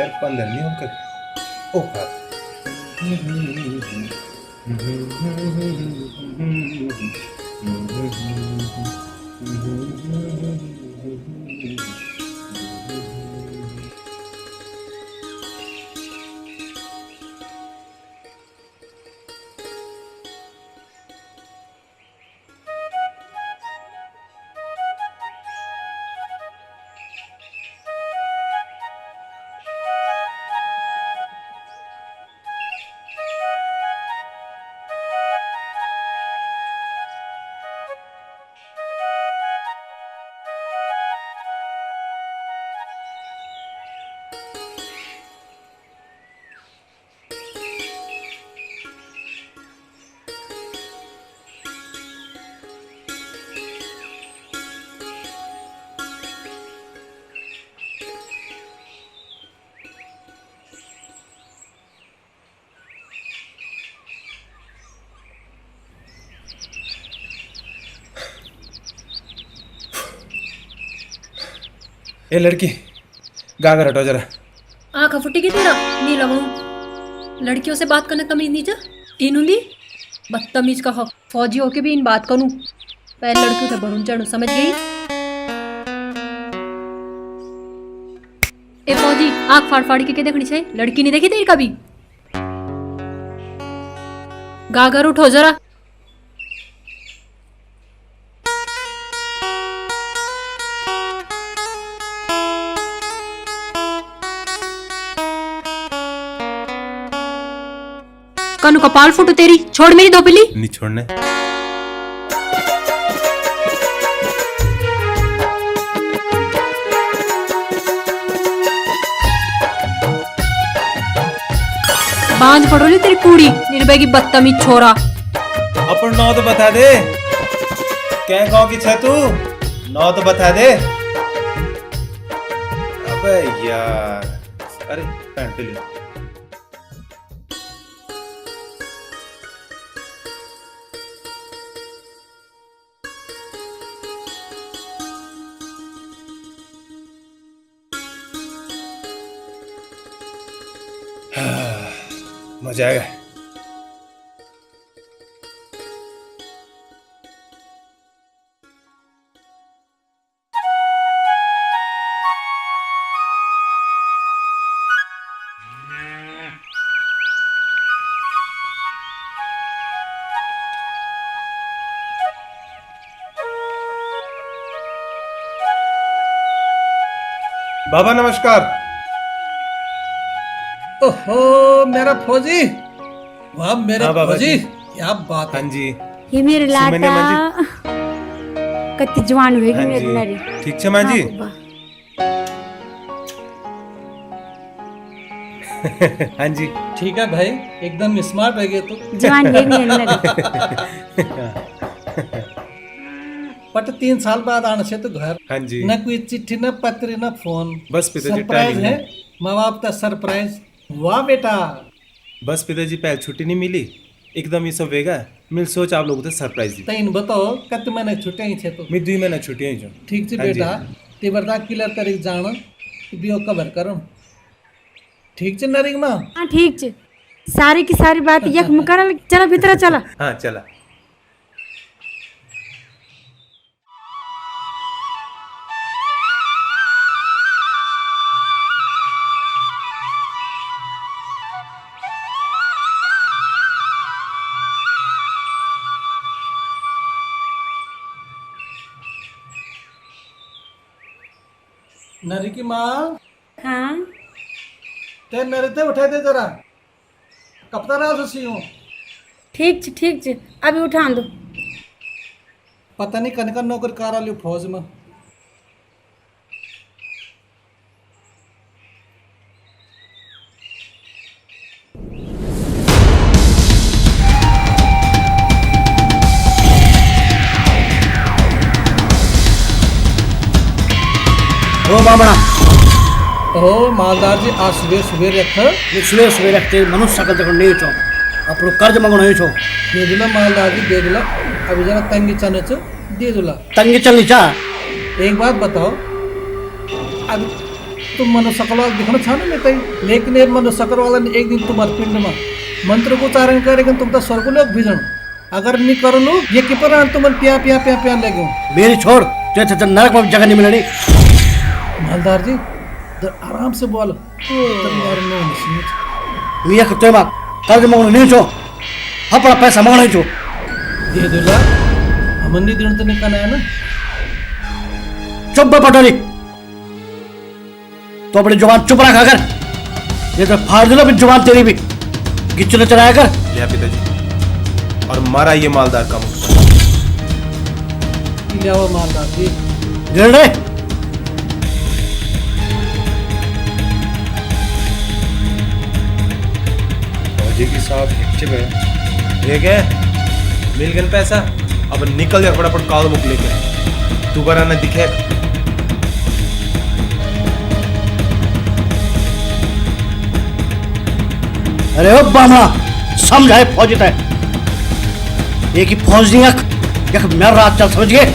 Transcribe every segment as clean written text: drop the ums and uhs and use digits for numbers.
यार 15 नहीं होकर ओ बात ए लड़की गागर हटो जरा आँखा फुटी की तेरा नहीं लगाऊं। लड़कियों से बात करना तमीज नहीं चा इनुंदी बदतमीज का हक फौजी होके भी इन बात करूं। पहले लड़कियों से भरून चढ़ू समझ गई। ए फौजी आँख फाड़ फाड़ के देखनी चाहिए। लड़की नहीं देखी तेरी कभी। गागर उठो जरा। कनु कपाल फुटो तेरी। छोड़ मेरी धोपिली। नहीं छोड़ने बांध पड़ो नहीं तेरी कूड़ी निर्भय की बदतमीज छोरा। अपन नौ तो बता दे क्या गाँव की छे तू। नौ तो बता दे। अबे यार अरे पैंट पे ले। मजा आएगा। बाबा नमस्कार। ओहो मेरा फौजी। वाह मेरा हाँ, बाबा फौजी जी। क्या बात हाँ है। जी ये मेरे सुमने मां लाटा कति जवान होगी हाँ मेरी जी नारी। ठीक छे मां जी। हाँ जी ठीक है भाई एकदम स्मार्ट है ये तो। जवान है मेरी नारी। बट 3 साल बाद आने से तो घर हाँ जी न कोई चिट्ठी न पत्र न फोन। बस पिताजी सरप्राइज टाइम है है। माँ बाप का सरप्राइज। वाह बेटा। बस पिताजी पहले छुट्टी नहीं मिली एकदम ये सब वेगा मिल सोच आप लोगों को सरप्राइज दी। तैन बताओ कत मैंने छुट्टे ही छे तो। मैं 2 महीना छुट्टी ही जो ठीक छे हाँ जी। बेटा ते बरदा क्लियर करी जान बियो कवर करम। ठीक छे नरिग मां। हाँ ठीक छे सारी की सारी बात यक मुकरल चला भीतर चला। हाँ चला। नरी की माँ हाँ ते मेरे ते उठा दे जरा कब तक रहा सी हूँ। ठीक छे अभी उठा दो। पता नहीं कनका नौकर कार लियो फौज में। ओ बाबड़ा ओ मालदार जी आज सुबह सुबह रख सुबह सुबह रखते मनुष्य सकल तक नहीं छो अपनो कर्ज मंगो नहीं छो दे दूला मालदार जी दे दूला। अभी जरा तंगी चने चो दे दूला। तंगी चलनी चा एक बात बताओ अब तुम मनुष्य सकल वाला दिखना छाने में कहीं, लेकिन ये मनुष्य सकल वाला ने एक दिन तुम्हारे पिंड में मंत्र को उच्चारण करेगा, तुम तो स्वर्गलोक भेजन। अगर नहीं कर लो ये कि पर तुम पिया पिया पिया पिया ले गयो। मेरी छोड़, तुझे नरक में जगह नहीं मिलनी। मालदार जी आराम से बोल, यार मैं नहीं सुनी। मियाँ कुत्ते माँ कर्ज मांगना नहीं छो, अपना पैसा मांगना ही छो। दे दो ला, हमन नहीं दिन तो निकल आया ना। चुप बे पटोरी, तो अपनी जुबान चुप रखा कर, ये तो फाड़ दो जुबान तेरी भी, गिच्चू चलाया कर। लिया पिताजी, और मारा ये मालदार का मुख। लिया वो मालदार जी। गिर रहे फौजी की साहब हिच्चिप है। ठीक है, मिल गया पैसा, अब निकल जा फटाफट काल मुख लेके, दोबारा न दिखे। अरे ओ बामला समझाए फौजी तय, एक ही फौज नहीं यख मेरा रात चल, समझ गए?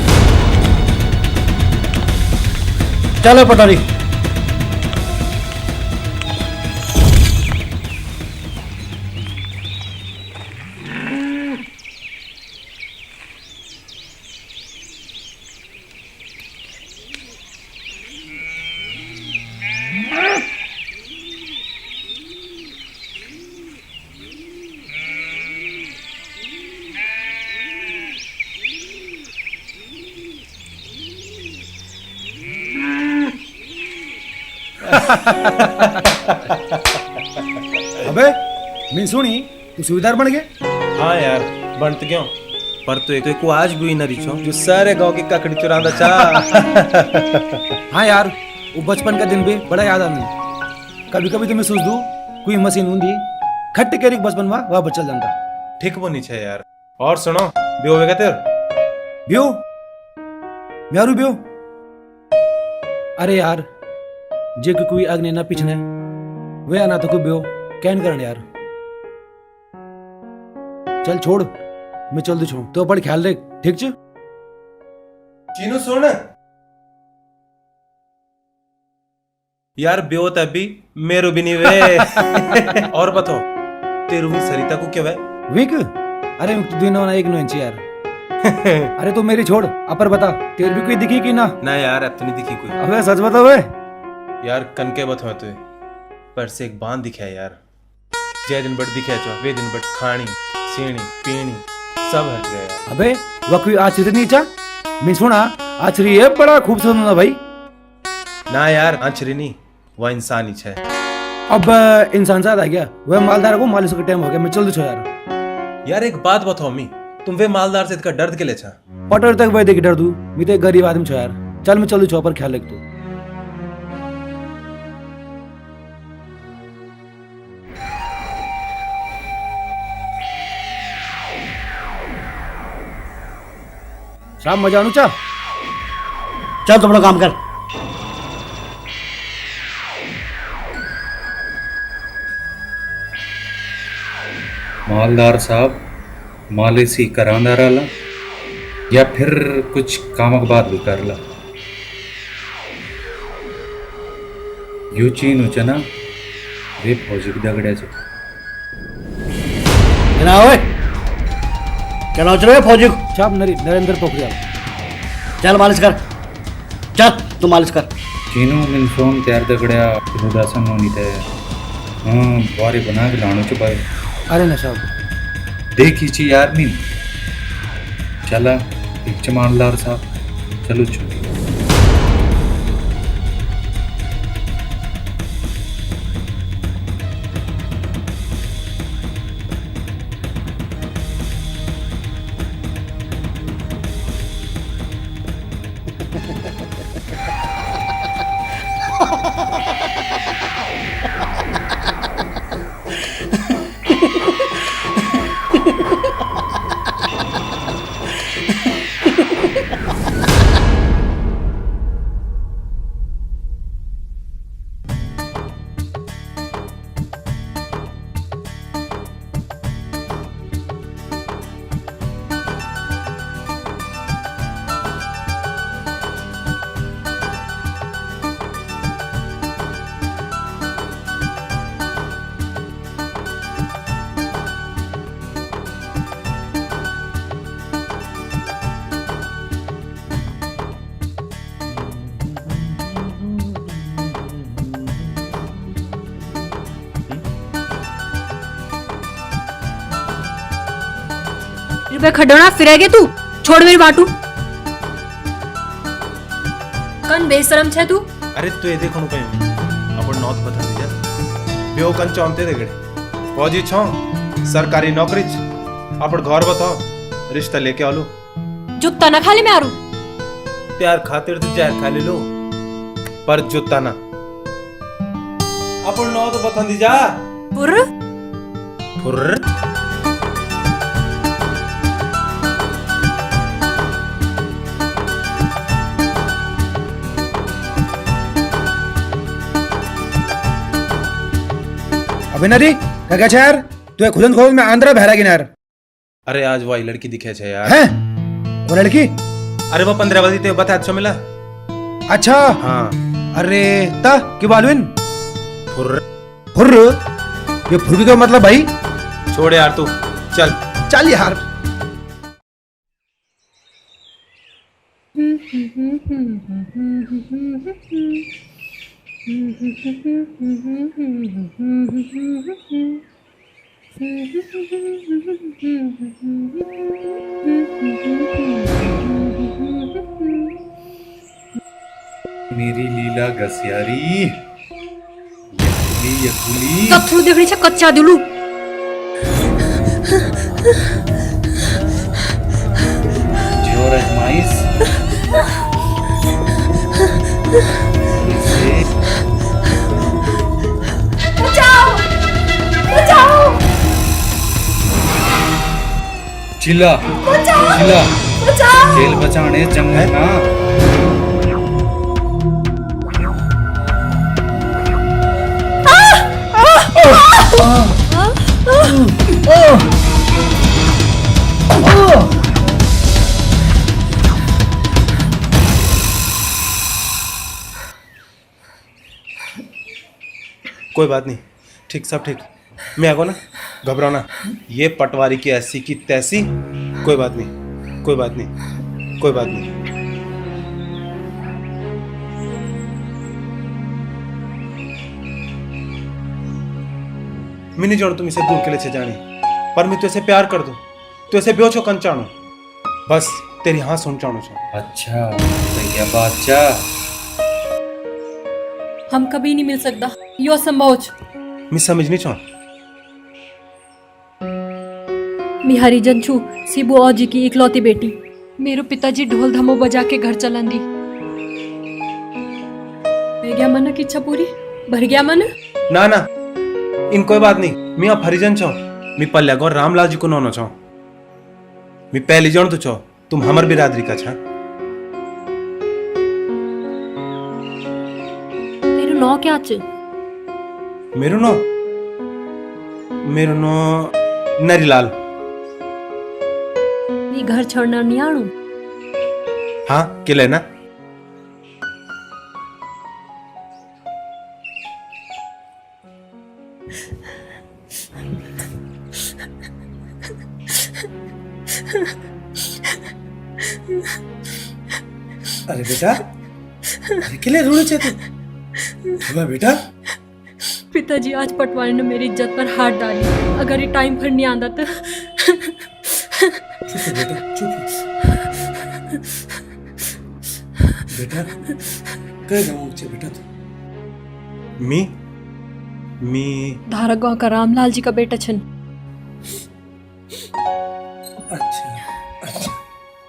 चलो पटोरी। अबे मैं सुनी तू सूबेदार बन गया। हाँ यार, बन तो क्यों, पर तो एक को आज भी न रिचो जो सारे गांव की ककड़ी चुरांदा चा। हाँ यार, वो बचपन का दिन भी बड़ा याद आने। कभी कभी तो मैं सोच दू कोई मशीन होंगी खट्टे केरी बचपन में वह बचल जाता। ठीक बनी छे यार। और सुनो, बियो होगा तेर ब्यो म्यारू ब्यो। अरे यार जे कोई अग्नि ना पिछने वे आना तो कोई ब्यो कैन करन यार। चल छोड़, मैं चल दू छोड़ तो बड़ ख्याल रख, ठीक छ? चीनू सुन यार, बियो तभी मेरो भी नहीं वे। और बताओ तेरू भी सरिता को क्या वे? वीक अरे दो ना एक नो यार। अरे तो मेरी छोड़, अपर बता तेरे भी कोई दिखी कि ना? ना यार, अब तो नहीं दिखी कोई। अबे सच बता वे यार, कनके बताओ तुझे, पर से एक बांध दिखा है यार। जय दिन बट दिखा चो, वे दिन बट खानी सीणी पीनी सब हट गया यार। अबे वह कोई आश्चर्य नहीं चा? मैं सुना आश्चर्य है बड़ा खूबसूरत ना भाई। ना यार, आंचरी नहीं, वह इंसान ही है। अब इंसान साथ आ गया, वह मालदार को मालिश का टाइम हो गया, मैं चल दू छो यार। यार एक बात बताओ मी, तुम वे मालदार से इतना डर के ले छा? पटर तक वह देख डर दू, मैं तो एक गरीब आदमी छो यार। चल मैं चल दू छो, पर ख्याल रख तू। शाम मजा आनू चा। चल तुम लोग काम कर। मालदार साहब मालिशी करांदा रहला या फिर कुछ कामक बात भी करला? यू चीन उचना वे फौजी की दगड़े छे। ना ओए क्या चलो फौजी को। छाप नरेंद्र पोखरियाल। चल मालिश कर, चल तू मालिश कर। चीनू मिन सोम तैयार दगड़या रुदासन होनी ते हाँ बारी बना के लाणो च भाई। अरे ना साहब देखी ची यार मीन चला एक मालदार साहब चलो चलो। वे खडोना फिरेगे तू छोड़ मेरी बाटू कन बेशरम छे तू अरे तू ये देखो कहीं अपन नौत बता दीजा ब्यो कन चौंते दे गड़े फौजी छो सरकारी नौकरी अपन घर बताओ रिश्ता लेके आलो जुत्ता ना खाली में आरू प्यार खातिर तो जहर खा ले लो पर जुत्ता ना अपन नौत बता दीजा पुर फुर्र अभिनरी क्या छे यार तू खुदन खोल में आंध्रा बहरा गिनार अरे आज वही लड़की दिखे छे यार हैं वो लड़की अरे वो 15 बजे ते बता अच्छा मिला अच्छा हाँ अरे ता की बालविन फुर्र फुर्र ये फुर्र का मतलब भाई छोड़ यार तू चल चल यार मेरी लीला घसियारी ये खुली कथरू देखड़ी छे कच्चा दिलू जोर अजमाइश इसे चिल्ला चिल्ला खेल बचाने जंग ना कोई बात नहीं ठीक सब ठीक मैं आगो ना घबराओ ना ये पटवारी की ऐसी की तैसी कोई बात नहीं कोई बात नहीं कोई बात नहीं मैं नहीं जानू तुम इसे दूर के लिए जानी पर मैं तुझसे प्यार कर दूं तू ऐसे ब्यो छो कंचाणो बस तेरी हाँ सुन चाणो छो अच्छा भैया बादशाह हम कभी नहीं मिल सकता यो असंभव मैं समझ नहीं चाहूं मी हरिजन छू सिबू औजी की इकलौती बेटी मेरो पिताजी ढोल धमो बजा के घर चलन दी हो गया मन की इच्छा पूरी भर गया मन ना ना इन कोई बात नहीं मैं अब हरिजन छो मैं पल्ल्या गो रामलाल जी को नोनो छो मैं पहली जान तो छो तुम हमर बिरादरी का छा तेरो नौ क्या च मेरो नो नरीलाल मी घर छोड़ना नहीं आणू हाँ किले ना अरे बेटा अरे किले रोने चाहते हुआ बेटा पिताजी आज पटवारी ने मेरी इज्जत पर हाथ डाली अगर ये टाइम पर नहीं आंदा तो चुप बेटा चुप बेटा कह जाऊँ बेटा तू मी धारक गांव का रामलाल जी का बेटा छन अच्छा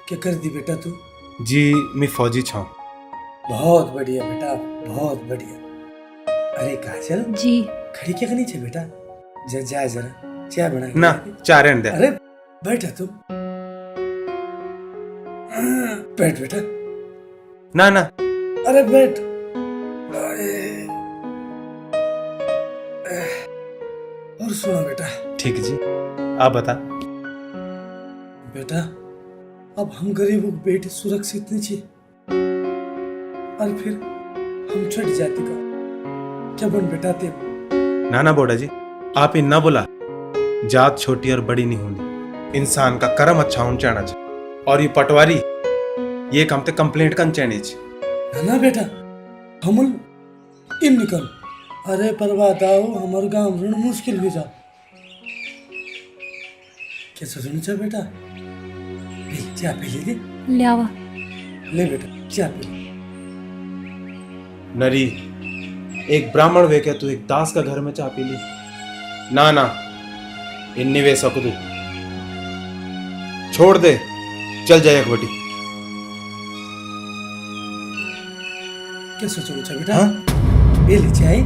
क्या कर दी बेटा तू जी मैं फौजी छा बहुत बढ़िया बेटा बहुत बढ़िया अरे काजल जी खड़ी क्या करनी चाहिए बेटा जा जरा चाय बना ना चार दे अरे बैठा तू बैठ बेटा ना ना अरे बैठ और सुनो बेटा ठीक जी आप बता बेटा अब हम गरीबों की बेटी सुरक्षित नहीं चाहिए और फिर हम छठ जाति का क्या बन बेटा ते ना ना बोडा जी आप इन ना बोला जात छोटी और बड़ी नहीं होनी इंसान का कर्म अच्छा होना चाहना चाहिए और ये पटवारी ये काम ते कंप्लेंट कर चाहनी चाहिए ना बेटा हम इन निकल अरे परवाह आओ हमारे गांव ऋण मुश्किल भी जा कैसे सुनी बेटा चाय पी ली ले आवा। ले बेटा चाय पी ले। नरी, एक ब्राह्मण वे क्या तू एक दास का घर में चाह पी ली? ना ना, इन्नी वे सकदू छोड़ दे, चल जाए एक बटी। क्या सोचो बच्चा बेटा? हाँ? पी ली चाय।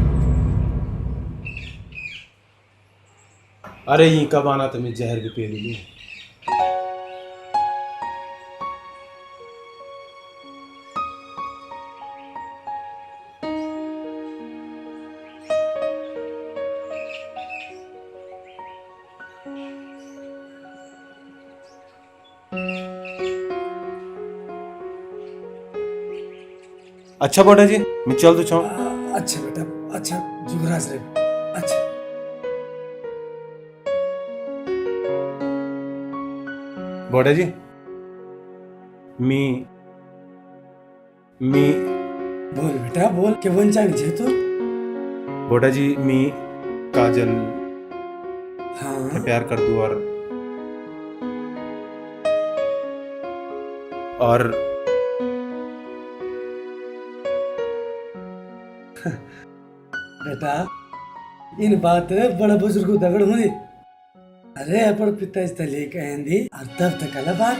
अरे ये कब आना तुम्हें जहर भी पी ली। अच्छा बोटा जी, मैं चल तो चाहूँ। अच्छा बेटा, अच्छा जुगराज रे, अच्छा। बोटा जी, मी बोल बेटा बोल, क्या बन चाहिए तो? बोटा जी, मी काजल हाँ प्यार कर दूं और बेटा इन बात बड़ा बुजुर्ग दगड़ हुई। अरे अपन पिताजी तले कहेंदी और तब तक अला बात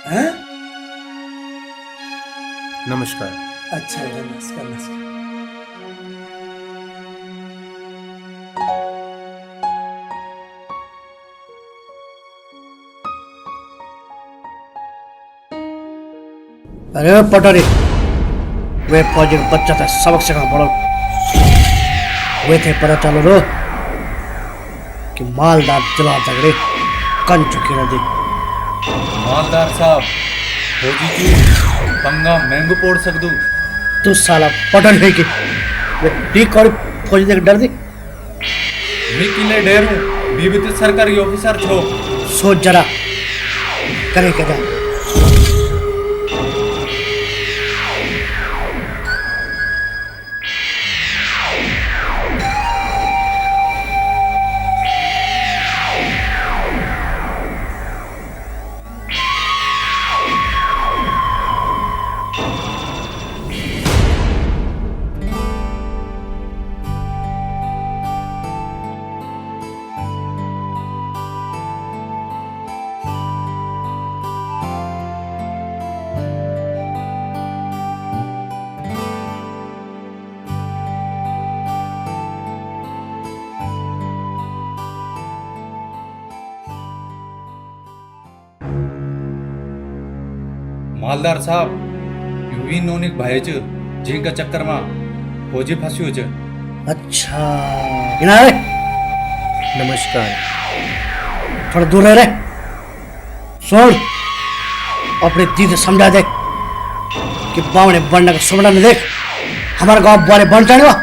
है। नमस्कार। अच्छा बेटा, नमस्कार नमस्कार। अरे पटोरी, वे फौजी का बच्चा था, सबक सिखा पड़ो। वे थे पता चलो रो कि मालदार दिला झगड़े कन चुकी ना दी। मालदार साहब, फौजी जी पंगा महंगो पोड़ सकदू। तू साला पटोरी है कि वे ठीक और फौजी देख डर दी। मैं किले डेर हूँ, बीबी तो सरकारी ऑफिसर छो। सोच जरा करे क्या जा। मालदार साहब, यूवी नोनिक भाई च जिनका चक्कर में फौजी फंसी हो च। अच्छा इना रे, नमस्कार। थोड़ा दूर रह रे। सुन, अपने दीदी समझा दे कि बावने बनने का सुमना में देख हमारे गांव बारे बन जाने वा।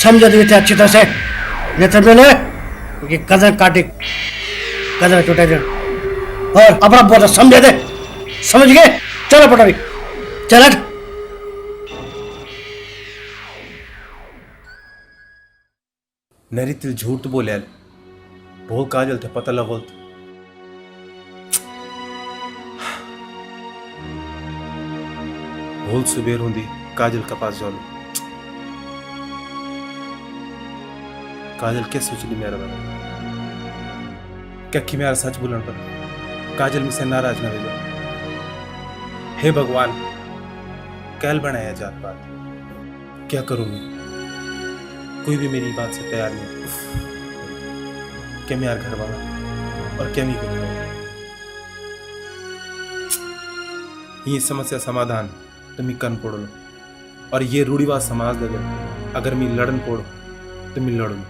समझा दे थे अच्छी तरह से, नहीं तो मैंने क्योंकि कदर काटे कदर टूटे दे। और अपना बोला समझा दे, समझ गए? चलो पटोरी चल। नरी तिल झूठ तो बोले बोल काजल थे पता लगोल भूल सुबेर होंदी काजल का पास जाओ। काजल क्या सोच ली मेरा बारे क्या कि मेरा सच बोलन पर काजल मुझसे नाराज ना हो जाए। हे भगवान, कैल बनाया जात पात, क्या करूं मैं? कोई भी मेरी बात से तैयार नहीं। क्या मेरा घर वाला और क्या मैं को घर वाला। ये समस्या समाधान तो मैं कन पोड़ लो और ये रूढ़िवाद समाज दे अगर मैं लड़न पोड़ तो मैं लड़ू।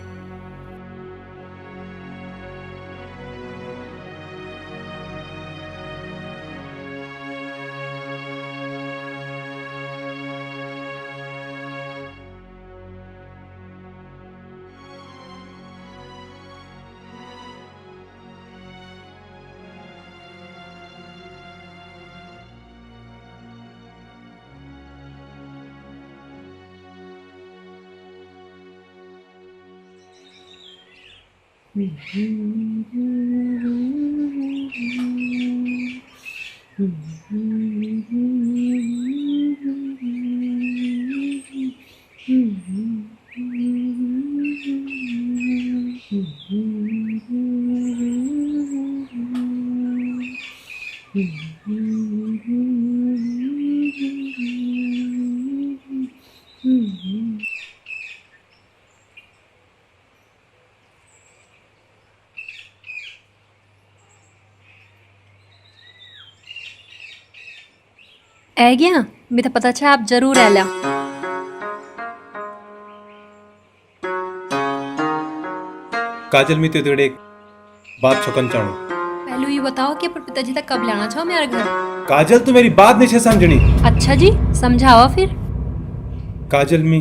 आ गया मैं तो पता था आप जरूर आला। काजल मी तेरे एक बात छुकन चाहूँ। पहले ये बताओ कि अपन पिताजी तक कब लाना चाहो मेरे घर। काजल तू मेरी बात नहीं समझनी। अच्छा जी समझाओ फिर। काजल मी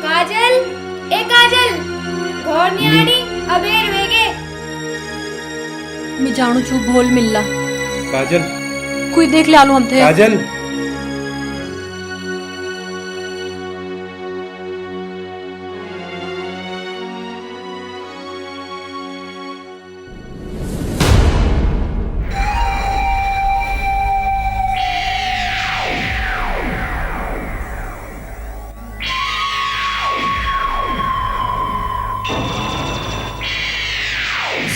काजल ए काजल घोर नियाणी अबेर वेगे मैं जानू छू भोल मिलला काजल कोई देख ले आलू हम थे। काजल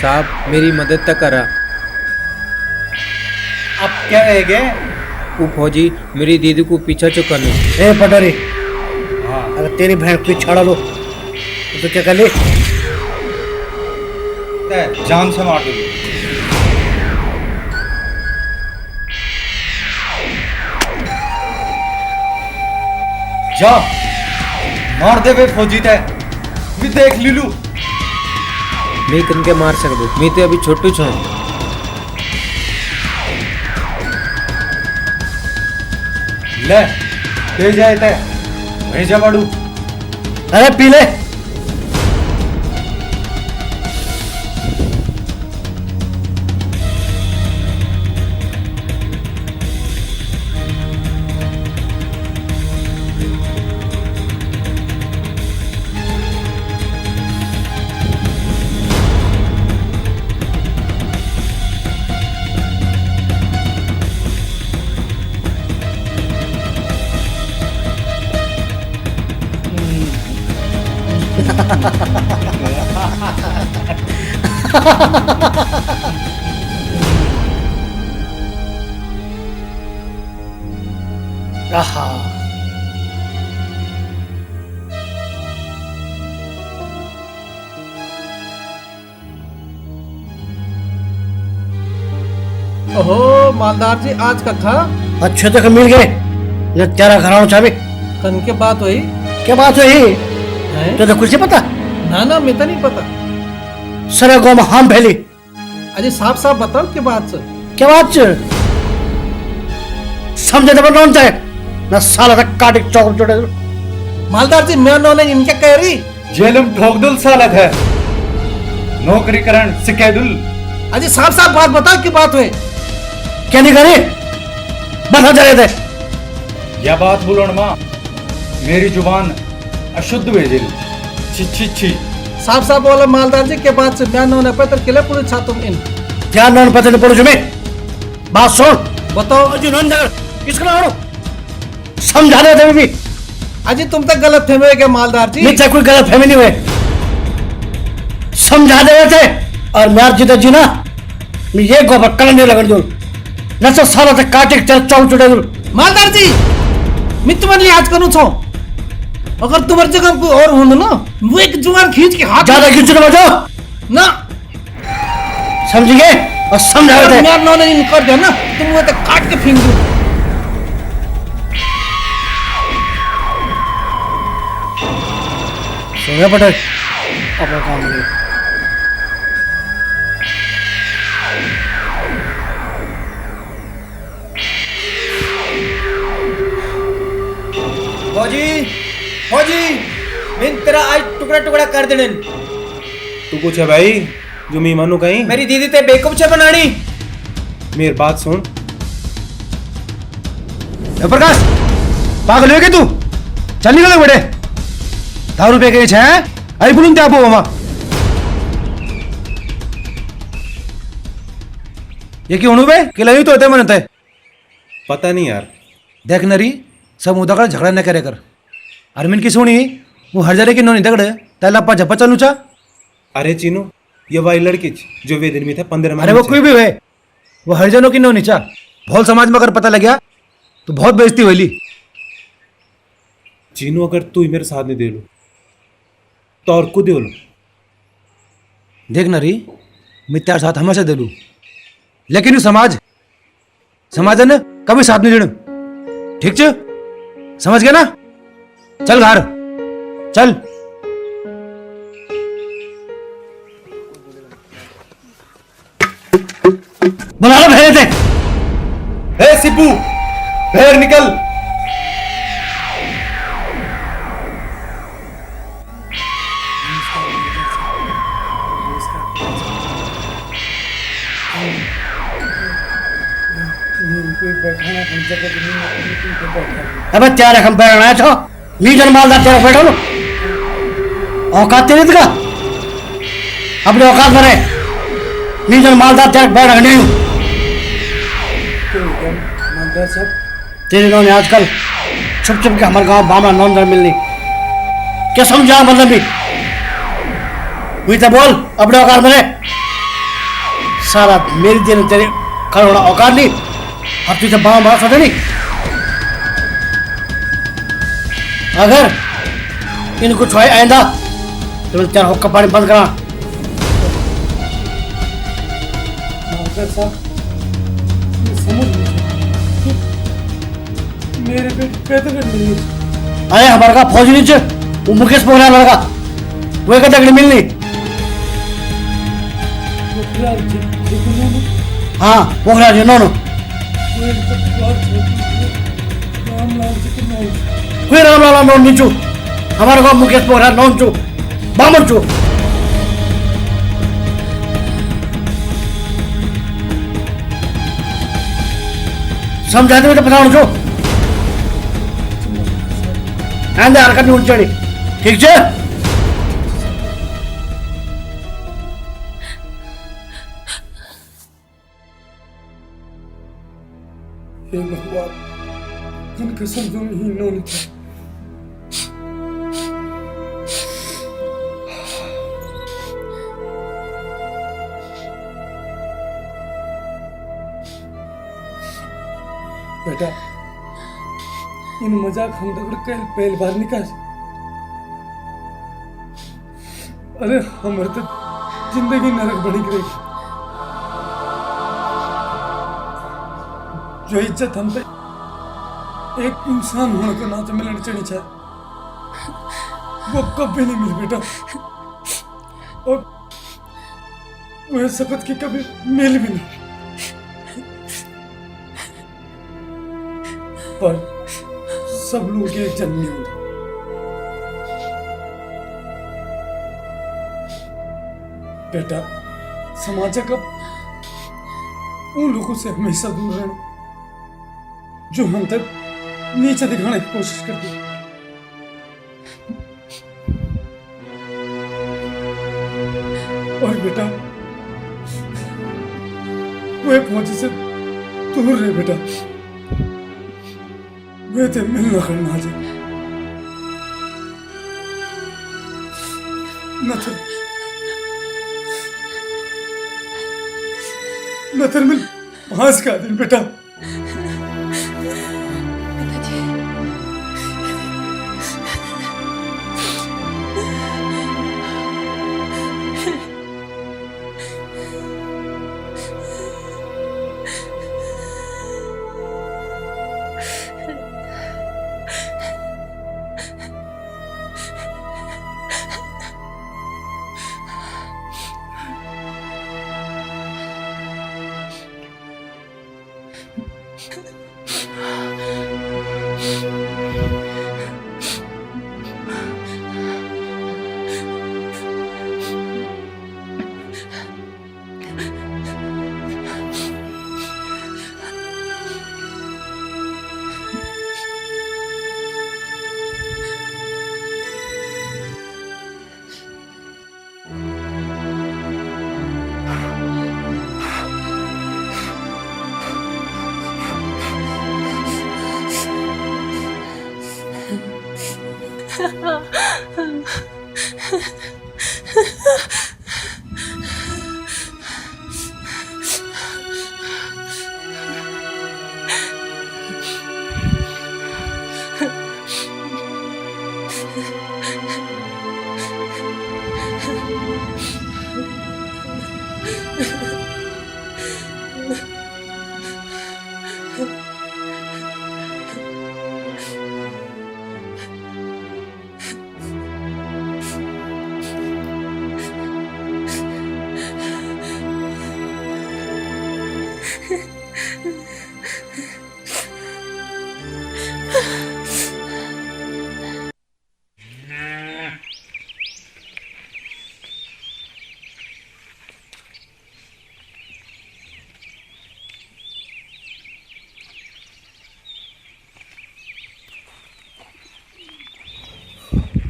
साहब मेरी मदद तक करा। अब क्या रह गए? वो फौजी मेरी दीदी को पीछा चुकाने। ए पटोरी, अगर तेरी बहन को छाड़ा लो तो क्या कर ले? जान से मार दो। जा मार दे वे फौजी ते भी देख लीलू। मैं कनके मार सकदू, मैं तो अभी छोटू छो। ले ते जाए ते भेजा बाड़ू। अरे पी ले। आहा ओहो मालदार जी आज का था अच्छे तक मिल गए न तेरा घराना चाबी। कन के बात हुई क्या बात हुई? है? तो कुछ नहीं पता? ना ना मैं तो नहीं पता। सरे गाँव में हम फैली। अजय साफ साफ बताओ के बात से। क्या बात समझे तो बनौन चाहे न साला तक काटे चौक जोड़े। मालदार जी मैं नौने इनके कह रही जेलम ठोकदुल सालत है नौकरी करण सिकेदुल। अजय साफ साफ बात बताओ की बात हुई। क्या नहीं करे बता जा रहे थे। यह बात बोलन माँ मेरी जुबान अशुद्ध भेजिल। छी छी छी। साफ साफ बोला मालदार जी के बात से मैं नौने पत्र किले पूरे छा तुम इन ध्यान नौन पता नहीं पड़ो जुमे बात सुन बताओ। अजय नौन इसको ना समझा रहे थे भी। अजय तुम तक गलत थे मेरे के मालदार जी। नहीं चाहे कोई गलत फहमी नहीं हुए समझा दे रहे थे। और मैं जीता जी ना मैं ये गोबर कल नहीं लगन दूर न तो साला तक काटे चल चौक जुड़े दूर। मालदार जी मैं तुम्हारे लिहाज करूँ छो अगर तुम्हारी जगह कोई और हो ना वो एक जुबान खींच के हाथ ज्यादा खींच ना बजाओ ना समझ गए और समझा रहे थे। मैं नौने इन कर दिया ना तुम वो तक काट के फेंक दो। सोया पटेल अपना काम करिए। फौजी फौजी मैं तेरा आज टुकड़ा टुकड़ा कर देने। तू कुछ है भाई जो मैं मानू कहीं? मेरी दीदी ते बेवकूफ छे बनानी। मेरी बात सुन। प्रकाश पागल हो गया तू? चल निकल बेटे। दारू पे गए छे आई बोलूं त्या बो मामा ये क्यों बे कि लगी तो होते मन होते पता नहीं यार। देख नरी सब उदा झगड़ा न करे कर अरमिन की सुनी वो हर जरे की नो नहीं दगड़े तैला पा झप्पा चलू चा अरे चीनू ये वही लड़की जो वे दिन में था 15 में। अरे वो कोई भी है वो हरिजनों की नो नीचा भोल समाज में अगर पता लग गया तो बहुत बेइज्जती होली। चीनू अगर तू ही मेरे साथ नहीं दे लो तो और को दे लो। देख नरी मैं तेरे साथ हमेशा दे लू लेकिन ये समाज ने कभी साथ नहीं देना ठीक च समझ गया ना। चल घर चल। बुला लो भेज दे। ए सिब्बू बाहर निकल। अबे तेरे हम बैठना छो लीडर मालदार तेरा बैठो लो औकात तेरे का अपने औकात में रहे लीडर मालदार तेरा बैठ नहीं हूँ। मालदार साहब तेरे इन्होंने आजकल छुप छुप के हमारे गांव बामरा नॉन मिलनी क्या समझा मतलब भी हुई तो बोल अपने औकात में रहे। सारा मेरी दिन तेरे करोड़ा औकात नहीं अब तुझे बाम बात सोचे नहीं। अगर इनको छुआई आइंदा तो मैं तेरा हुक्का पानी बंद करा। मालदार साहब ये समझ लीजिए मेरे पेट पैदा कर नहीं है। अरे हमारे का फौजी नीचे वो मुकेश पोखरा लड़का वो एक तगड़ी मिलनी। हाँ पोखरा जी नो कोई रामलाल नोन नीचू हमारे को मुकेश पोखरा नोन चू बामन चू समझाते हुए तो बताओ छो आंदे हरकत नहीं उल्चड़ी ठीक है। हे भगवान जिनके शब्दों में ही नौ लिखा। बेटा इन मजाक हम दगड़ कल पहल बार निकाल। अरे हमारे तो जिंदगी नरक बनी गई। जो इज्जत हम पे एक इंसान होने के नाते मिलनी चाहिए चाहे वो कभी नहीं मिल बेटा और वह सकत की कभी मिल भी नहीं। पर सब लोग एक जन नहीं होते। बेटा समाज का उन लोगों से हमेशा दूर रहना जो हम तक नीचे दिखाने की कोशिश करते हैं। और बेटा वो फौजी से दूर रहे बेटा वे थे मिलना करना आज नथर मिल फांस का दिन बेटा।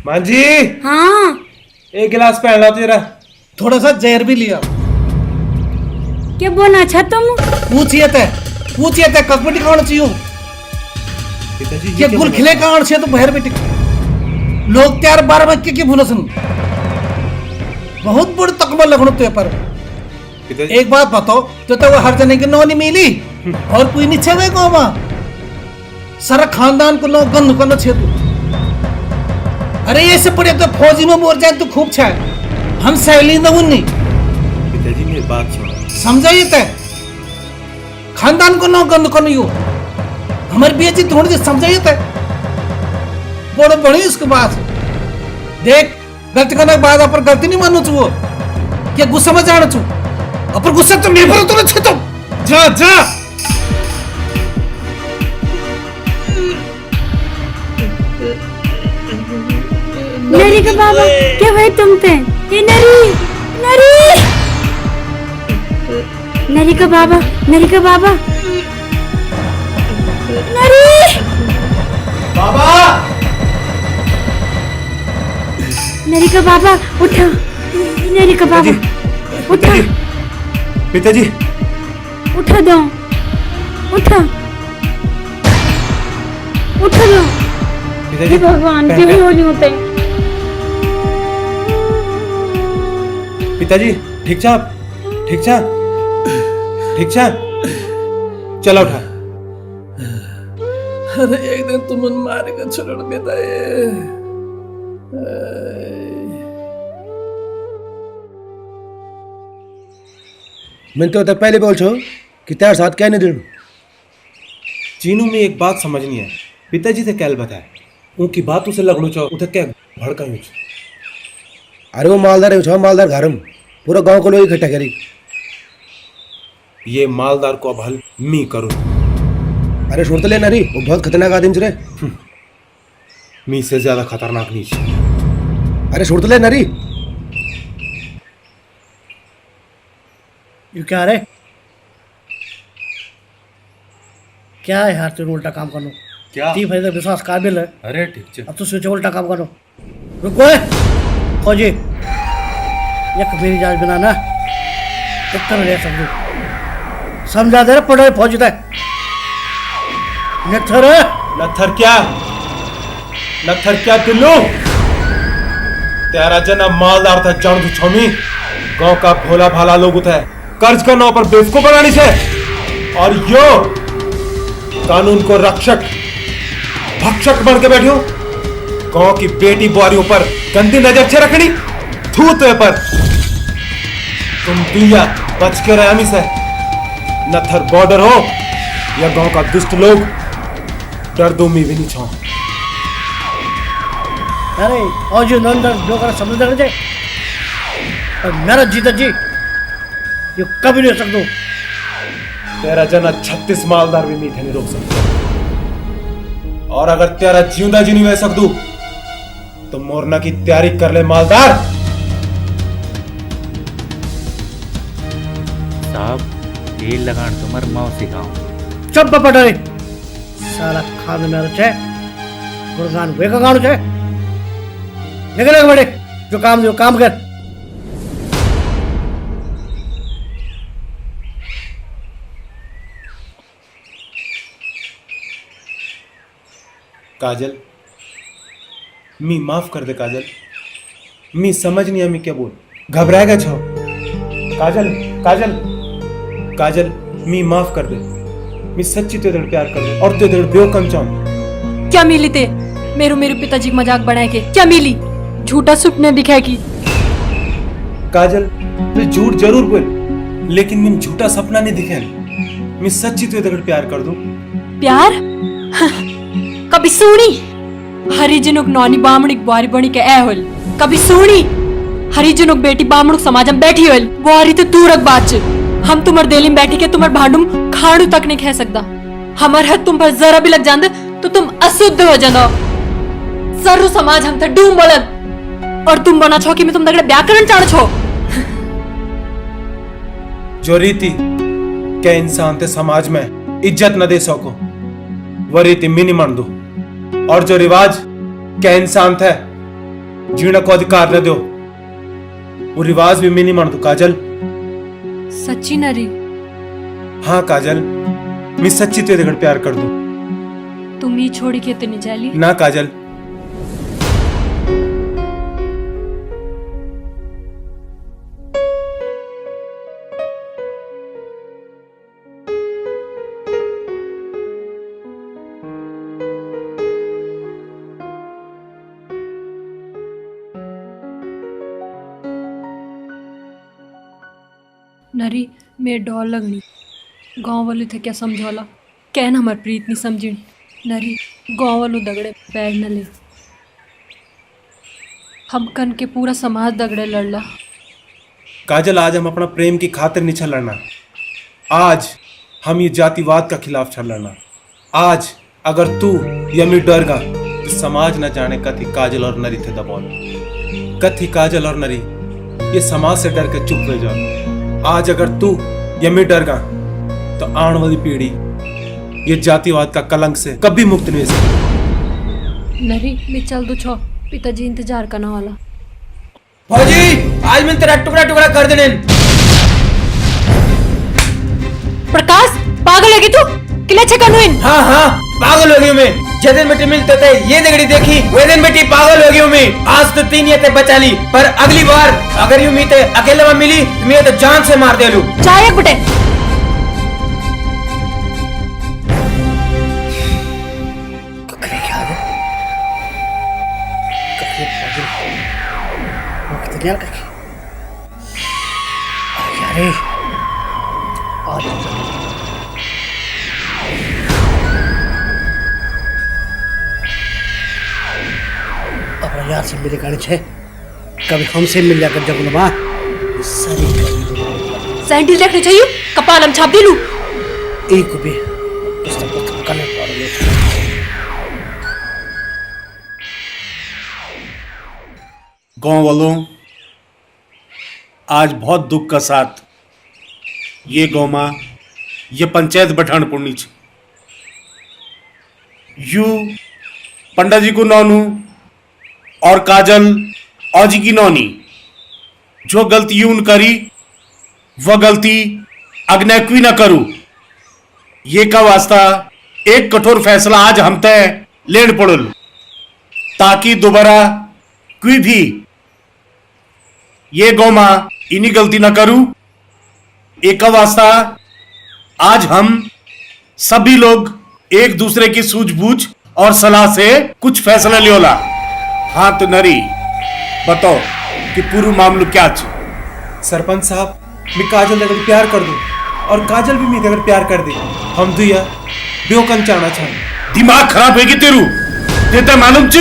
मां जी, हाँ एक गिलास पहन लो तेरा। थोड़ा सा जहर भी लिया। क्या बोला अच्छा तुम? पूछिए थे कसमेटिक कौन चाहिए? पिताजी ये गुल खिले कौन से तो बहर बेटी लोग त्यार 12 बजे की भुनसन बहुत बड़ी तकबर लगनो तो पर। पिताजी एक बात बताओ तो वो हर जने की नौनी मिली और कोई नहीं छे को मां सारा खानदान को नो गंद को छे तू। अरे ये से पड़े तो फौजी में मोर जाए तो खूब छा हम सहेली न उन्नी। पिताजी मेरी बात सुनो। समझाइए तय खानदान को नो गंद को नहीं हो हमारी बेटी थोड़ी देर समझाइए तय बड़े बड़ी इसके बाद देख गलती करने के बाद अपन गलती नहीं मानो तू क्या गुस्सा में जाना तू अपन गुस्सा तो नहीं भरो तो छे तुम जा जा नरी का बाबा क्या भाई तुम थे? ये नरी नरी नरी का बाबा नरी का बाबा नरी बाबा नरी का बाबा उठा नरी का बाबा उठा पिताजी उठा दो उठा उठा दो पिताजी हे भगवान क्यों हो नहीं होते? पिताजी ठीक छा चला उठा। अरे एक दिन तुम मारेगा छोड़ बेटा मैं तो पहले बोल छो कि तेरे साथ क्या नहीं देणु। चीनू में एक बात समझ नहीं है पिताजी से क्या बताया उनकी बात उसे लगणो चाहो उसे क्या भड़कायूं छ। अरे वो मालदार है मालदार घरम पूरा गांव को लोग इकट्ठा करी। ये मालदार को अब हल मी करूं। अरे छोड़ तो ले नरी वो बहुत खतरनाक आदमी रे। मी से ज्यादा खतरनाक नहीं छ। अरे छोड़ तो ले नरी। ये क्या रे क्या है यार तू उल्टा काम करनो क्या? 30% विश्वास काबिल है अरे ठीक है। अब तो सोचे उल्टा काम करो। रुको फौजी एक मेरी जांच बनाना इतना रह सकते समझा दे रहा पढ़े फौजी तक नत्थर क्या दिल्लू तेरा जन्म मालदार था जड़ छमी गांव का भोला भाला लोग था कर्ज करना पर बेवकूफ बनानी से और यो कानून को रक्षक भक्षक बन के बैठे हो गांव की बेटी बुआरियों पर गंदी नजर से रखनी थूते पर तुम दुनिया बच के रहे हमी से नत्थर बॉर्डर हो या गांव का दुष्ट लोग डर दो मी भी नहीं छो। अरे और जो नंदन जो कर समझ रहे थे और मेरा जीता जी ये कभी नहीं सकते। तेरा जना 36 मालदार भी मीठे नहीं रोक सकते और अगर तेरा जिंदा जी नहीं रह सकूं तो मोरना की तैयारी कर ले मालदार। साहब तेल लगान तुम्हार माँ सिखाऊं। चुप पटरे सारा खान मेरा छे गुणगान वे का गानो छे निकले बड़े जो काम कर। काजल मी माफ कर दे काजल. मी समझ नहीं मी क्या बोल. घबराएगा छो. काजल काजल काजल मी माफ कर दे. मी सच्ची तेरे प्यार कर दे और तेरे बेवकम चाहूं. क्या मिली ते मेरे पिताजी मजाक बनाए के? क्या मिली? झूठा सपने दिखाए की? काजल तू झूठ जरूर बोल, लेकिन मैं झूठा सपना नहीं दिखे. मैं सच्ची तेरे प्यार कर दूं. प्यार? कभी सुनी हरिजनुक नौनी बामणिक बुआरी बनी के ए होल? कभी सुनी हरिजनुक बेटी बामणुक समाज में बैठी होल? बुआरी तो दूरक बात छ. हम तुम्हार देली में बैठी के तुम्हार भांडुम खाड़ू तक नहीं कह सकता. हमार हाथ तुम पर जरा भी लग जांद तो तुम अशुद्ध हो जाना. सर्व समाज हम थे डूम बोलन और तुम बना छो कि मैं तुम दगड़े व्याकरण चाण छो. जो रीति क्या इंसान ते समाज में इज्जत न दे सको वो रीति मी नहीं मान दो. और जो रिवाज क्या इंसान थे जीने को अधिकार न दो वो रिवाज भी मी नहीं मान दो. काजल सच्ची नरी? हाँ काजल मैं सच्ची तेरे घर प्यार कर दूं. तुम ही छोड़ी के इतनी जाली? ना काजल. नरी मेरे डर लगनी. गांव वाले थे क्या समझौला कहना हमार प्रीत नहीं समझी. नरी गांव वालों दगड़े बैठ न ले. हम कन के पूरा समाज दगड़े लड़ला. काजल आज हम अपना प्रेम की खातिर नहीं छल लड़ना. आज हम ये जातिवाद का खिलाफ छल लड़ना. आज अगर तू या मैं डर गा तो समाज न जाने कथी काजल और नरी थे दबाव. कथी काजल और नरी ये समाज से डर के चुप रह जाओ. आज अगर तू या मैं डर गा तो आने वाली पीढ़ी ये जातिवाद का कलंक से कभी मुक्त नहीं हो सकती. नरी मैं चल दो छो. पिताजी इंतजार करने वाला. फौजी आज मैं तेरा टुकड़ा टुकड़ा कर देने. प्रकाश पागल है तू? किले छे कानून? हाँ हाँ पागल हो गई मैं. जिस दिन बेटी मिलते थे ये दगड़ी देखी वे दिन बेटी पागल हो गई मैं. आज तो 3 ये बचा ली पर अगली बार अगर यूं मीते अकेले में मिली मैं तो जान से मार दे लू. चाय बटे अरे आज अब यार से मेरे गाड़ी छे कभी हमसे मिल जाकर जब मां सारी सैंडल देखने चाहिए कपाल हम छाप दिलू. एक भी उसका प्रथम करने पड़ेगा. गांव वालों आज बहुत दुख का साथ ये गौमा ये पंचायत बैठान पुड़नी छ. यू पंडा जी को नौनू और काजल और जी की नौनी जो गलती यूं करी वह गलती अग्नि क्यों ना करूं. ये का वास्ता एक कठोर फैसला आज हम तय लेन पड़ल ताकि दोबारा कोई भी ये गौमा इन्हीं गलती ना करूं. एक वास्ता आज हम सभी लोग एक दूसरे की सूझबूझ और सलाह से कुछ फैसला लियोला. हाँ तो नरी बताओ कि पूरा मामलो क्या छ. सरपंच साहब मैं काजल अगर प्यार कर दूं और काजल भी मैं अगर प्यार कर दे हम दुया बेवकन चाहना चाह. दिमाग खराब होगी तेरू देता मालूम च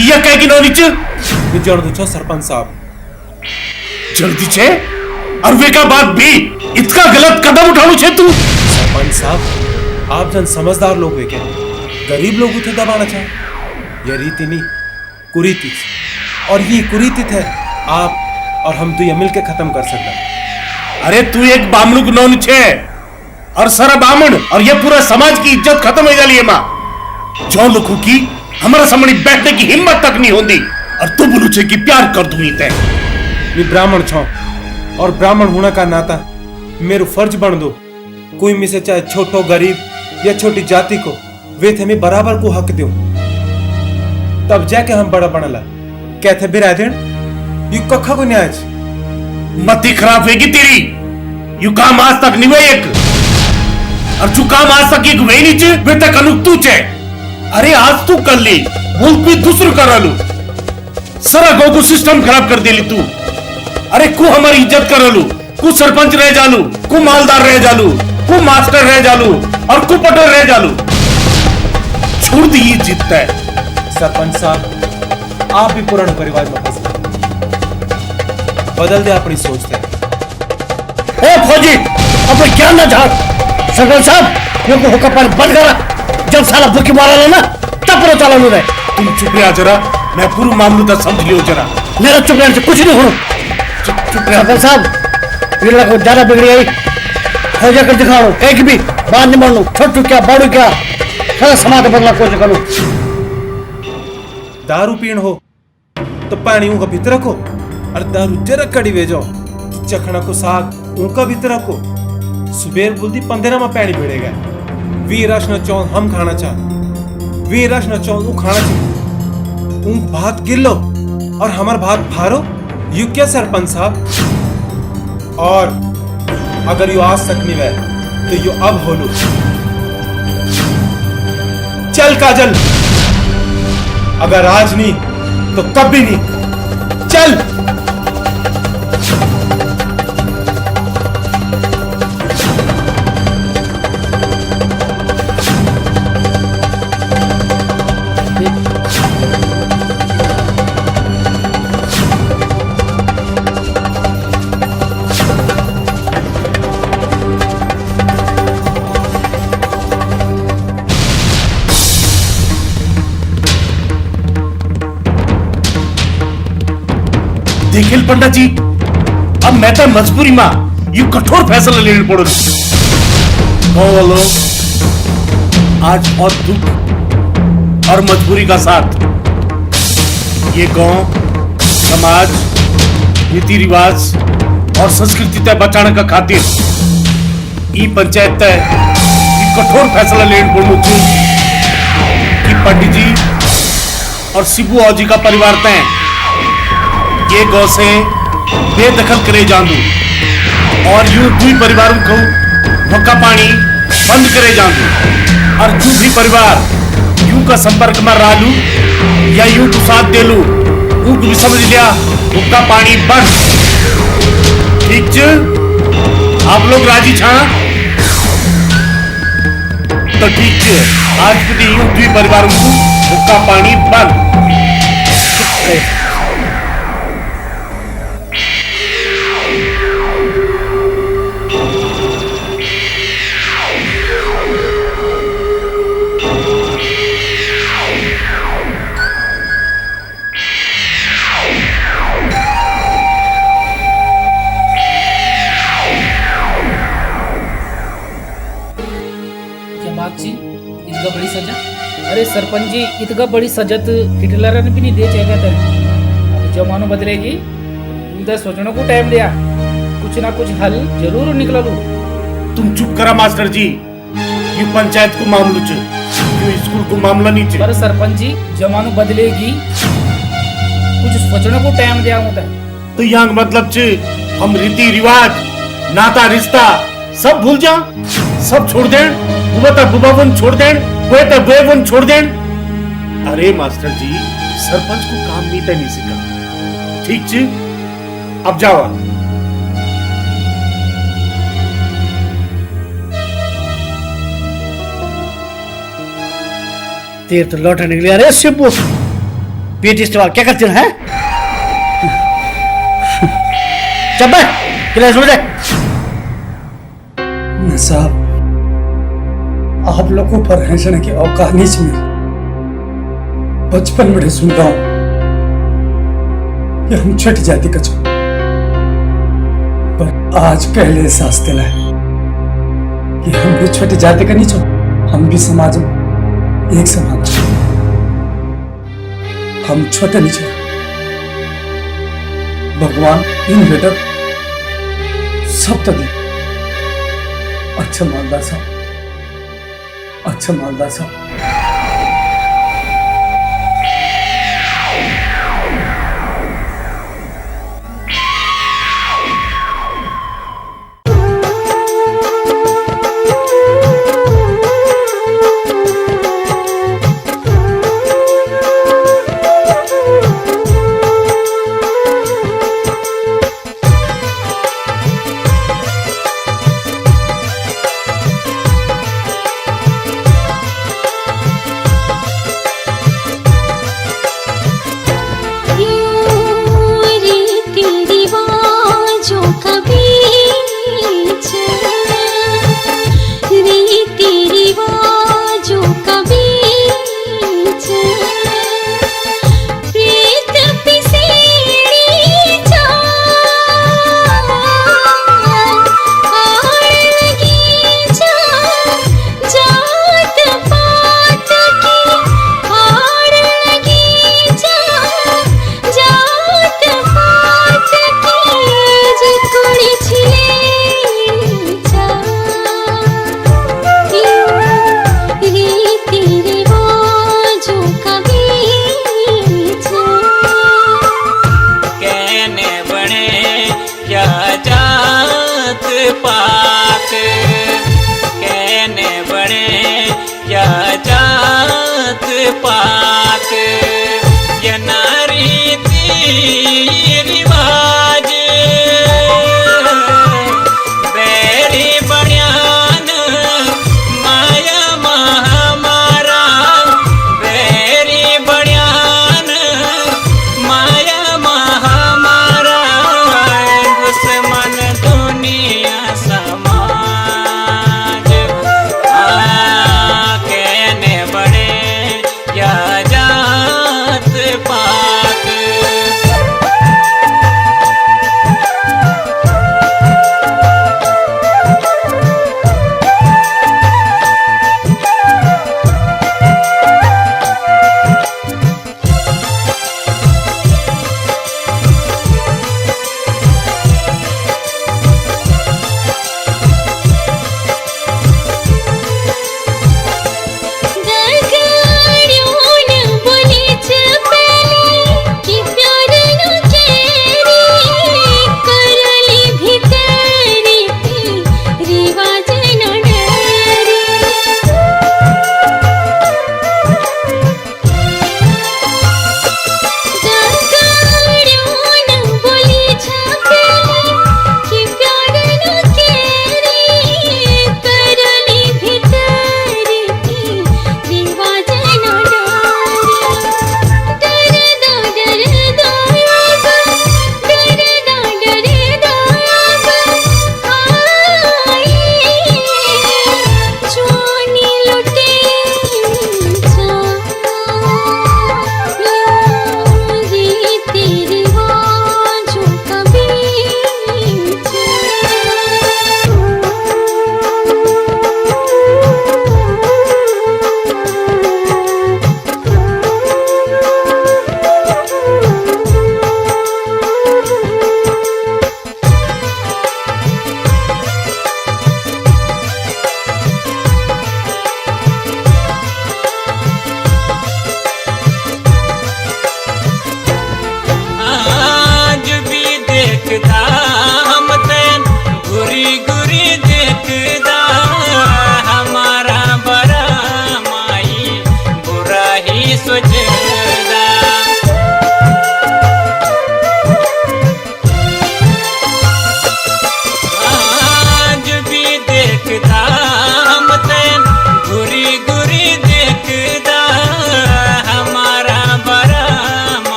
ये कह की नौनी च. मैं जड़ दो छो सरपंच साहब जल्दी छे और वे का बात भी इतना गलत कदम उठानो छे तू. सरपंच साहब आप जन समझदार लोग हुए क्या गरीब लोग उठे दबाना चाहे. यह रीति नहीं कुरीति और ये कुरीति है आप और हम तो ये मिलके खत्म कर सकता. अरे तू एक बामणुक नौन छे और सारा बामण और ये पूरा समाज की इज्जत खत्म हो जाली है मां. जो लोगों की हमारा सामने बैठने की हिम्मत तक नहीं होती और तू बोलू छे कि प्यार कर दूं इते. मैं ब्राह्मण छो और ब्राह्मण होने का नाता मेरे फर्ज बन दो. कोई में से चाहे छोटो गरीब या छोटी जाति को वे थे मैं बराबर को हक दूं. तब जाके हम बड़ा बनला कहते बिरादन यू कखा को न्याज मती खराब होगी तेरी। यू काम आज तक नहीं हुए एक, और जो काम आज तक एक हुए नहीं चे वे तक अनुक तू चे। अरे आज तू कर ली मुल्क भी दूसरू करा लू, सारा गांव को सिस्टम खराब कर दे ली तू। अरे को हमारी इज्जत कर लू, को सरपंच रह जालू, को मालदार रह जालू, को मास्टर रह जालू और को पटर रह जालू। छोड़ दी ये जीतता है। सरपंच साहब आप भी पुराने परिवार में फंस गए, बदल दे अपनी सोच से। ए फौजी अपने ज्ञान ना झाड़। सरपंच साहब ये को हुक्का पर बंद करा, जब साला भूखी मारा ना तब पता चला नहीं रहे। तुम चुप रहा जरा, मैं पूरा मामला समझ लियो जरा। मेरा चुप रहने से कुछ नहीं हो। चुप रहा। सरपंच साहब ये लगा ज्यादा बिगड़ी आई, हो जाकर दिखाओ एक भी बात नहीं मानू, छोटू क्या बड़ू क्या सारा समाज बदला कोशिश करो। दारू पीण हो तो पानी ऊका भीतर रखो, और दारू जरा कड़ी वे जाओ चखना को साग ऊका भीतर रखो। सुबेर बुलदी 15 में पानी भिड़ेगा। वीराश न चौन हम खाना चाह, वीराश न चौन ऊ खाना चाह। ऊक भात गिल्लो और हमार भात भारो, यू क्या सरपंच साहब। और अगर यू आज तक नहीं वह तो यू अब हो लो। चल काजल, अगर आज नहीं तो कब भी नहीं। चल देखिल पंडित जी, अब मैं तो मजबूरी में यू कठोर फैसला लेने पड़ो। बोलो आज बहुत दुख और मजबूरी का साथ ये गांव समाज रीति रिवाज और संस्कृति तय बचाने का खातिर ई पंचायत तय कठोर फैसला लेने पड़ो कि पंडित जी और शिबू औजी का परिवार तय ये गौ से बेदखल करे जांदू, और यूं दुई परिवारों को मक्का पानी बंद करे जांदू। और जो भी परिवार यूं का संपर्क में रालू या यूं को साथ दे लू ऊक भी समझ लिया मक्का पानी बंद। ठीक च आप लोग राजी छा तो ठीक च आज भी यूं दुई परिवारों को मक्का पानी बंद। इतका बड़ी सजा? अरे सरपंच जी इतका बड़ी सजा तो हिटलर ने भी नहीं दे चाहेगा था। अब जमाना बदलेगी, उधर सोचने को टाइम दिया, कुछ ना कुछ हल जरूर निकला लू। तुम चुप करा मास्टर जी, ये पंचायत को मामला च, ये स्कूल को मामला नहीं च। पर सरपंच जी जमाना बदलेगी, कुछ सोचने को टाइम दिया होता। तो यहाँ मतलब च हम रीति रिवाज नाता रिश्ता सब भूल जा, सब छोड़ दें। बुबावन छोड़ दें, बुएवन छोड़ दें। अरे मास्टर जी सरपंच को काम नहीं था नहीं सिखा। ठीक च अब जाओ। तीर तो लौटा निकली। अरे शिबू पेट इस्तेमाल क्या करते हैं? चल किला छोड़ दे। साहब आप लोगों पर हंसने की औकात नहीं मिली। बचपन में सुनता हूं कि हम छठ जाति का छो, पर आज पहले एहसास दिला है कि हम भी छोटी जाति का नहीं छो, हम भी समाज में एक समान छो। हम छोटे नहीं छो। भगवान इन बेटा सब तक अच्छा मालदार साहब, अच्छा मालदार साहब। जात पात ये नारीति रिवाज बेरी बनियान माया महामारा बेरी बनियान माया महामारा दुश्मन दुनिया समाज कहने बड़े या जात पात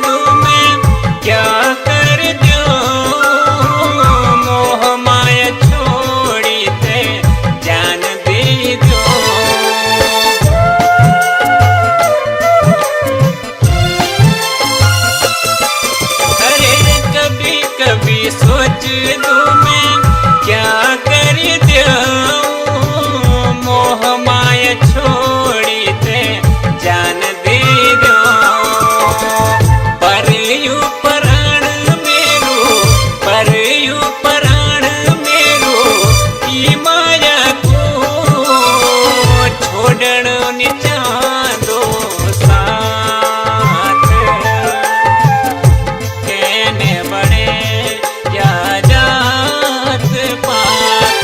दूं मैं क्या कर दूं मोह माया छोड़ी ते जान दे दूं अरे कभी कभी सोच दूं मैं क्या कर दूं मोह माया छोड़ी ते जान दे दूं पर यू प्राण मेरो ई माया को छोड़न नि चांदो साथ कहने बड़े या जात पात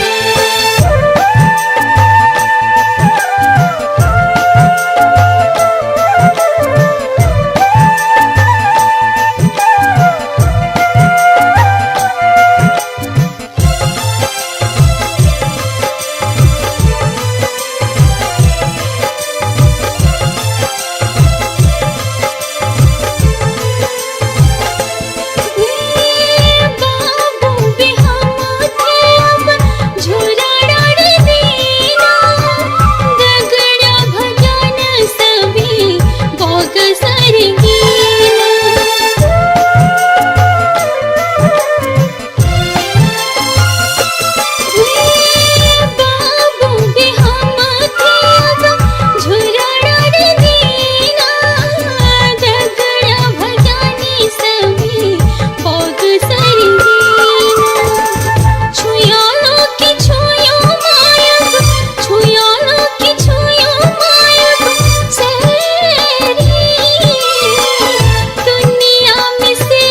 बाबू भी हम थे अब झूला डाल देना दगड़ा भजन सभी भोग बाबू भी हम थे अब झूला डाल देना दगड़ा भजन सभी भोग छुयालो की छुयो मायब छुयालो की छुयो मायब सेरी दुनिया में से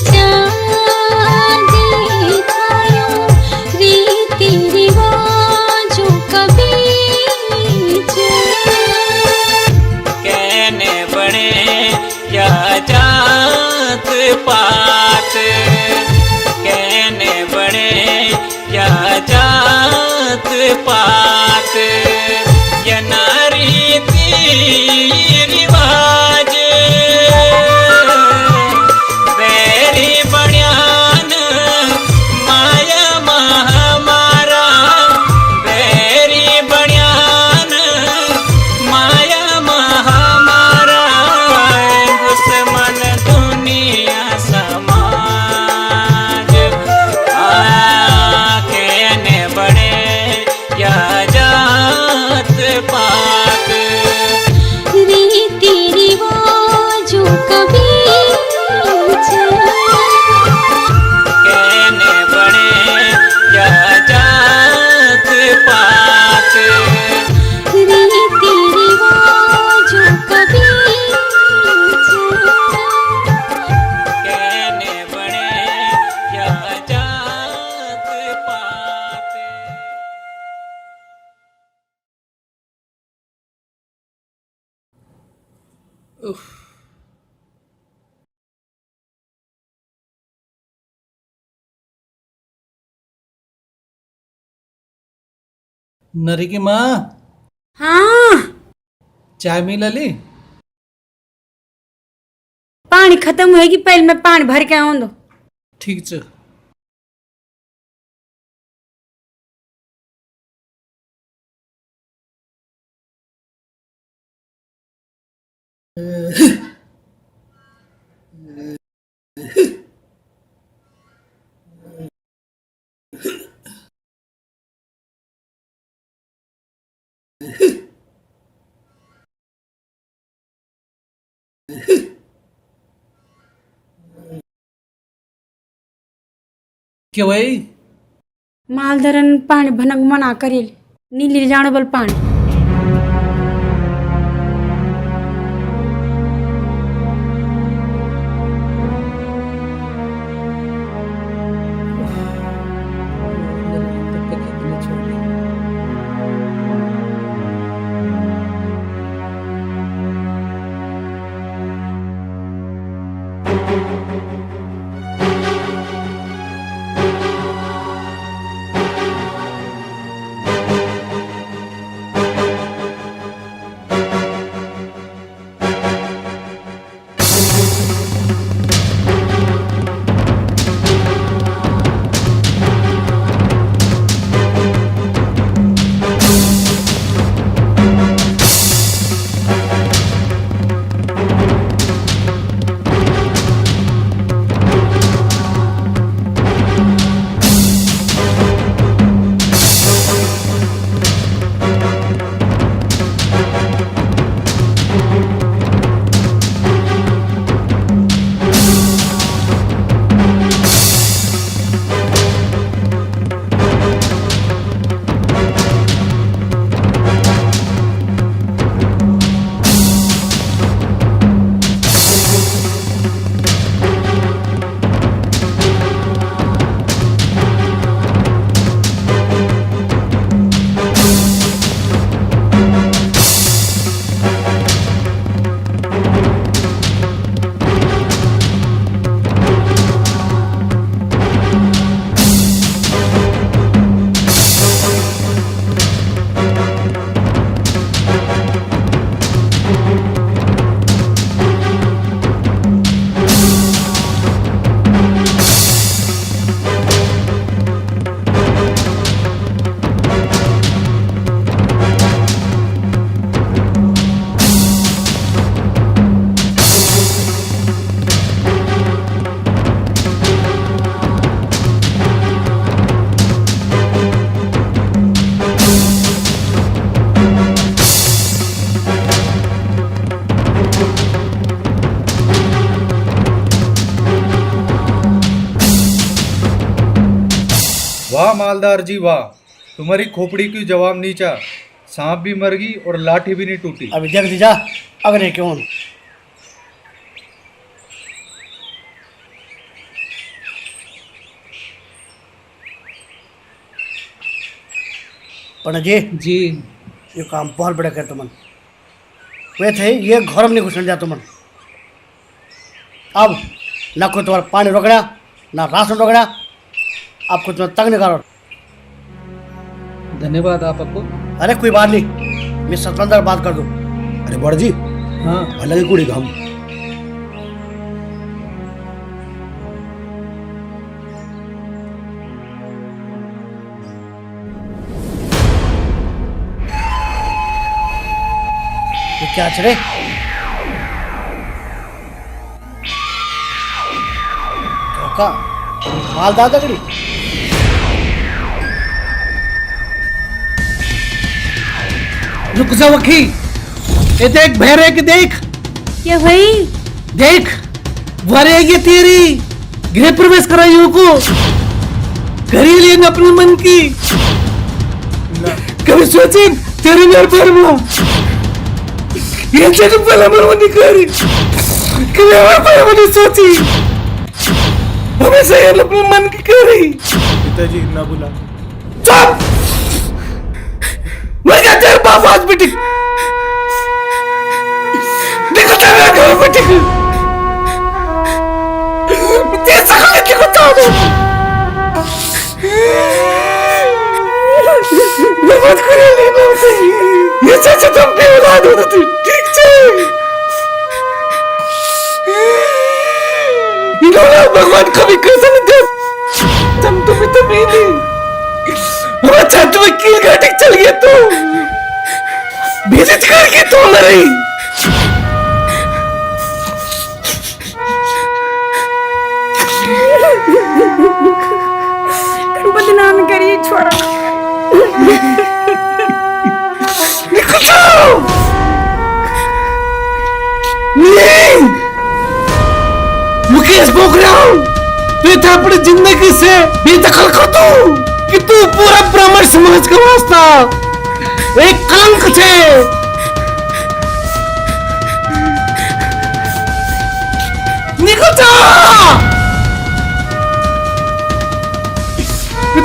चाँदी खायो रीति रिवाजों कभी कहने बड़े या जात पात कहने बड़े या जात पात या नारी रिवाज बैरी बड़ियान माया महामारा बैरी बड़ियान माया महामारा दुश्मन दुनिया समाज कहने बड़े या जात पात रीति रिवाजों कभी कहने बड़े या जात पात रीति रिवाजों कभी कहने बड़े या जात पात नरी की माँ हाँ चाय मिला ली पानी खत्म होएगी पहले मैं पानी भर के आऊं दो ठीक छ क्या भाई मालधरन पानी भनक मना करेल नीली जानो बल पानी वाह मालदार जी वाह, तुम्हारी खोपड़ी की जवाब नीचा, सांप भी मर गई और लाठी भी नहीं टूटी। अभी देख दीजा अगले क्यों पंडित जी जी ये काम बहुत बड़ा कर तुमन वे थे ये घर में नहीं घुसन दिया तुमन अब ना कोई तुम्हारा पानी रोकना ना राशन रोकना आपको तुम्हें तंग नहीं करो धन्यवाद आपको। अरे कोई बात नहीं मैं सतरंदर बात कर दूं। अरे बड़ जी हाँ अलग ही कुड़ी घम ये क्या चले धोखा मालदार तगड़ी रुक जा वकी, ये देख भैरे के देख, क्या भाई देख वरेगी तेरी गृह प्रवेश कराइयों को करी लिए अपने मन की। कभी सोची तेरे मेरे पर ये जन्म पहला मनमनी करी कभी हमारे पर मैंने सोची हमेशा ये अपने मन की करी। पिताजी ना बुला। चुप मैं क्या तेरे बाप आज बेटी देखो तेरे घर बेटी तेरे सकल के को तो मैं मत करे लेना ये सच तुम पे औलाद हो तो ठीक है इन्होंने भगवान कभी कैसे नहीं दे तुम तो भी तो नहीं अच्छा तुम्हें कील घाटी चल गया तो विजिट करके तो मरी बदनाम करिए छोड़ा निकल जाओ नहीं मुकेश बोक रहा हूँ तू था अपनी जिंदगी से बेदखल कर दो कि तू पूरा ब्राह्मण समाज का वास्ता एक कलंक थे। निकल जा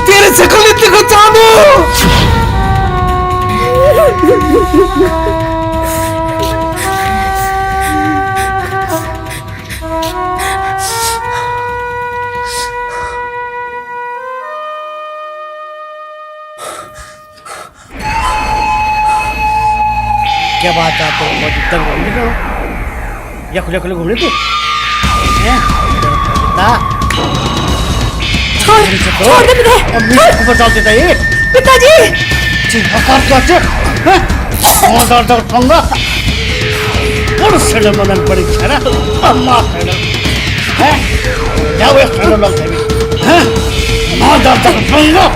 तेरे शकल इतने को चाहूं क्या बात है आपको बहुत तंग घूमने को या खुले खुले घूमने को छोड़ दे मुझे ऊपर डाल देता ये पिताजी आकार क्या है मौदार दर पंगा और सेल मदन पड़ी है ना अम्मा है क्या वो सेल लोग है मौदार दर पंगा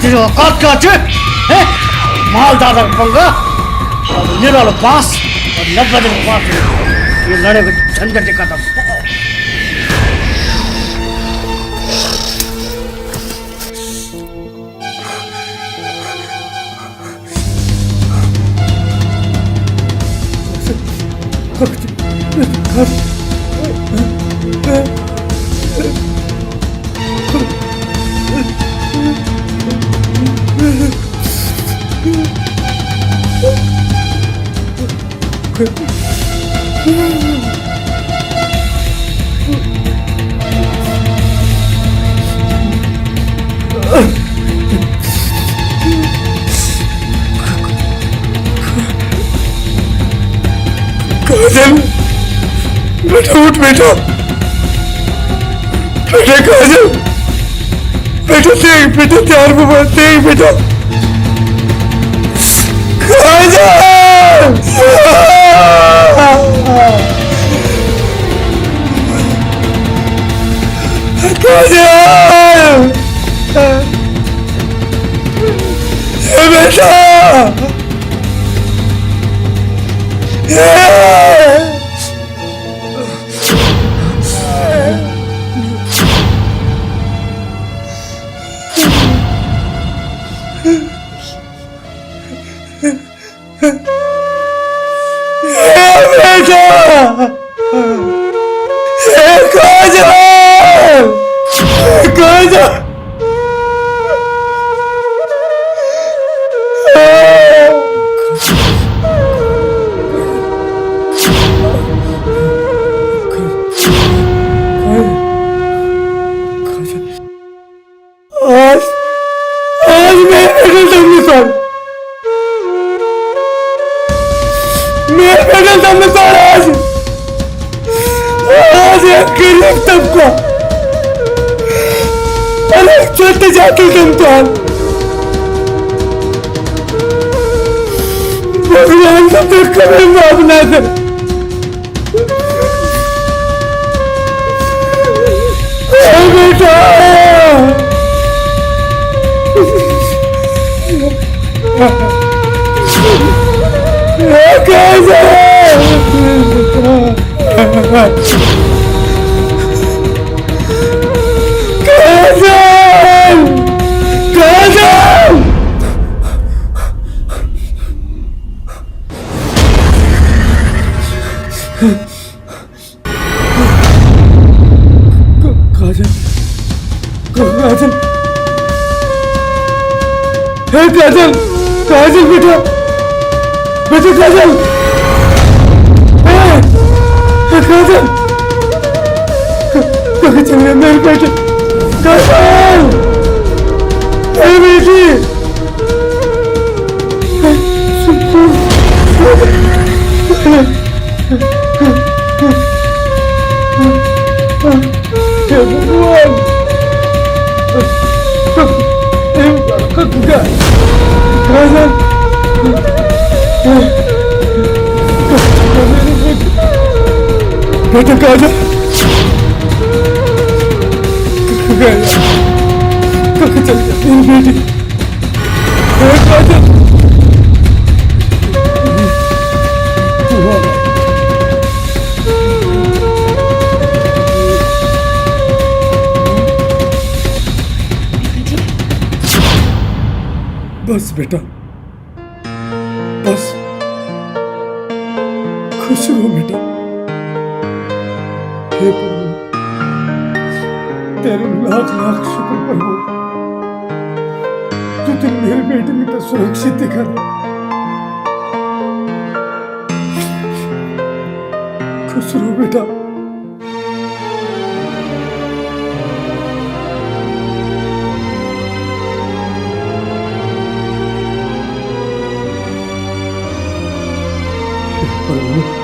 तेरे औकात क्या है मालदार दर पंगा और निरालो पास और 90 दिन पास ये लड़े को झंझट खत्म। काजल बेटा उठ बेटा बेटा काजल बेटा देख बेटा त्यार बाबा देख बेटा काजल काजल बेटा काजल आज आज मैं मिसाल आज आज एक गरीब तबका अलग छोटे जाके इम्तिहान भगवान का तो कभी माफ ना कर बेटा काजल काजल बेटा बेटा काजल काजल काजल मेरे बेटे काजल अरे बेटी भगवान बेटा काजल काजल बेटी काजल बस बेटा बस खुश रहो बेटा हे प्रभु तेरे लाख लाख शुक्र प्रभु तूने मेरे बेटे में तो सुरक्षित दिखा दे खुश रहो बेटा प्रभु